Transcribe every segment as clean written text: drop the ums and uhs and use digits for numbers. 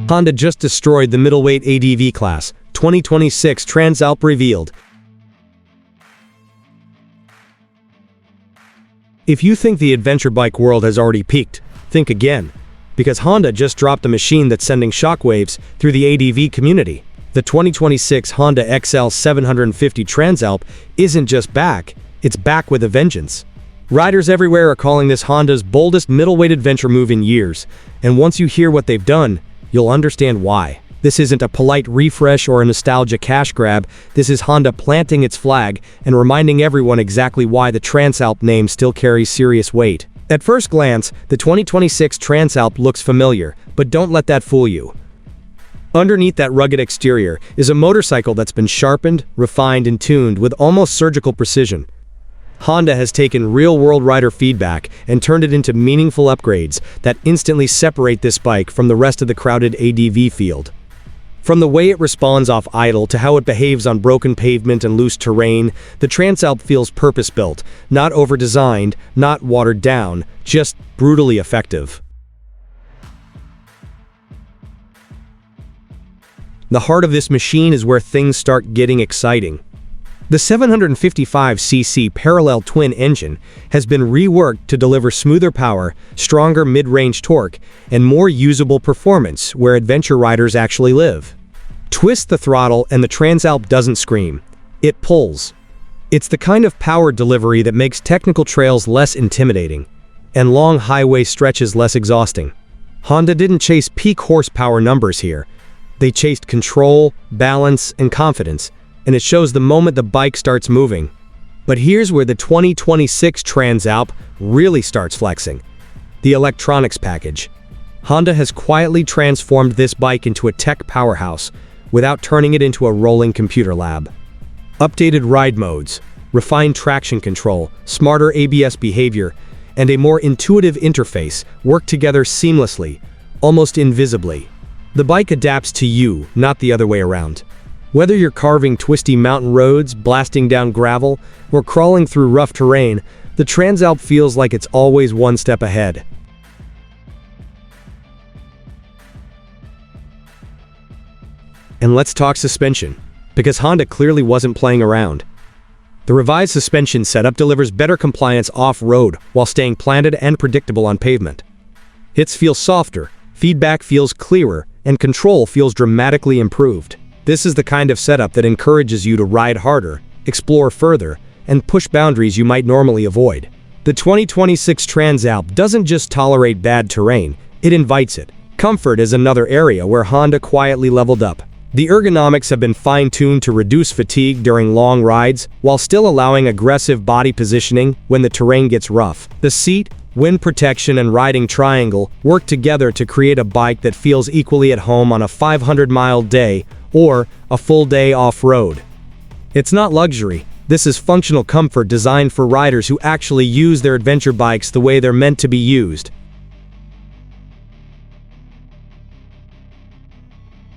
Honda just destroyed the middleweight ADV class. 2026 Transalp revealed. If you think the adventure bike world has already peaked, think again. Because Honda just dropped a machine that's sending shockwaves through the ADV community. The 2026 Honda XL750 Transalp isn't just back, it's back with a vengeance. Riders everywhere are calling this Honda's boldest middleweight adventure move in years, and once you hear what they've done, you'll understand why. This isn't a polite refresh or a nostalgia cash grab, this is Honda planting its flag and reminding everyone exactly why the Transalp name still carries serious weight. At first glance, the 2026 Transalp looks familiar, but don't let that fool you. Underneath that rugged exterior is a motorcycle that's been sharpened, refined, and tuned with almost surgical precision. Honda has taken real-world rider feedback and turned it into meaningful upgrades that instantly separate this bike from the rest of the crowded ADV field. From the way it responds off idle to how it behaves on broken pavement and loose terrain, the Transalp feels purpose-built, not over-designed, not watered down, just brutally effective. The heart of this machine is where things start getting exciting. The 755cc parallel twin engine has been reworked to deliver smoother power, stronger mid-range torque, and more usable performance where adventure riders actually live. Twist the throttle and the Transalp doesn't scream. It pulls. It's the kind of power delivery that makes technical trails less intimidating and long highway stretches less exhausting. Honda didn't chase peak horsepower numbers here. They chased control, balance, and confidence, and it shows the moment the bike starts moving. But here's where the 2026 Transalp really starts flexing. The electronics package. Honda has quietly transformed this bike into a tech powerhouse without turning it into a rolling computer lab. Updated ride modes, refined traction control, smarter ABS behavior, and a more intuitive interface work together seamlessly, almost invisibly. The bike adapts to you, not the other way around. Whether you're carving twisty mountain roads, blasting down gravel, or crawling through rough terrain, the Transalp feels like it's always one step ahead. And let's talk suspension, because Honda clearly wasn't playing around. The revised suspension setup delivers better compliance off-road while staying planted and predictable on pavement. Hits feel softer, feedback feels clearer, and control feels dramatically improved. This is the kind of setup that encourages you to ride harder, explore further, and push boundaries you might normally avoid. The 2026 Transalp doesn't just tolerate bad terrain, it invites it. Comfort is another area where Honda quietly leveled up. The ergonomics have been fine-tuned to reduce fatigue during long rides, while still allowing aggressive body positioning when the terrain gets rough. The seat, wind protection, and riding triangle work together to create a bike that feels equally at home on a 500-mile day or a full day off-road. It's not luxury. This is functional comfort designed for riders who actually use their adventure bikes the way they're meant to be used.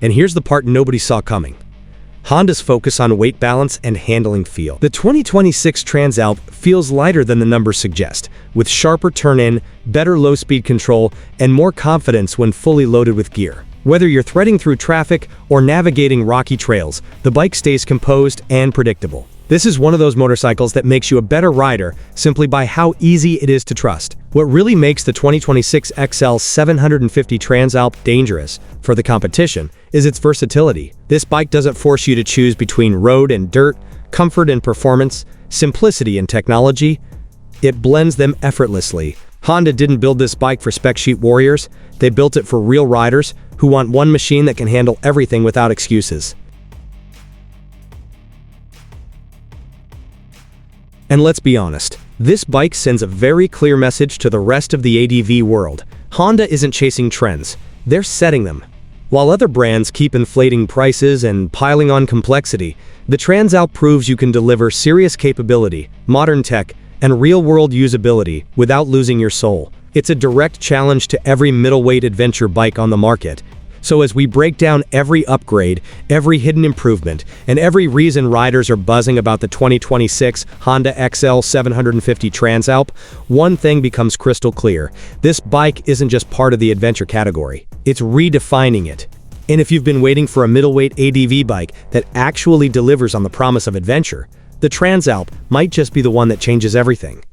And here's the part nobody saw coming. Honda's focus on weight balance and handling feel. The 2026 Transalp feels lighter than the numbers suggest, with sharper turn-in, better low-speed control, and more confidence when fully loaded with gear. Whether you're threading through traffic or navigating rocky trails, the bike stays composed and predictable. This is one of those motorcycles that makes you a better rider simply by how easy it is to trust. What really makes the 2026 XL750 Transalp dangerous for the competition is its versatility. This bike doesn't force you to choose between road and dirt, comfort and performance, simplicity and technology. It blends them effortlessly. Honda didn't build this bike for spec sheet warriors, they built it for real riders who want one machine that can handle everything without excuses. And let's be honest, this bike sends a very clear message to the rest of the ADV world. Honda isn't chasing trends, they're setting them. While other brands keep inflating prices and piling on complexity, the Transalp proves you can deliver serious capability, modern tech, and real-world usability without losing your soul. It's a direct challenge to every middleweight adventure bike on the market. So as we break down every upgrade, every hidden improvement, and every reason riders are buzzing about the 2026 Honda XL750 Transalp, one thing becomes crystal clear. This bike isn't just part of the adventure category. It's redefining it. And if you've been waiting for a middleweight ADV bike that actually delivers on the promise of adventure, the Transalp might just be the one that changes everything.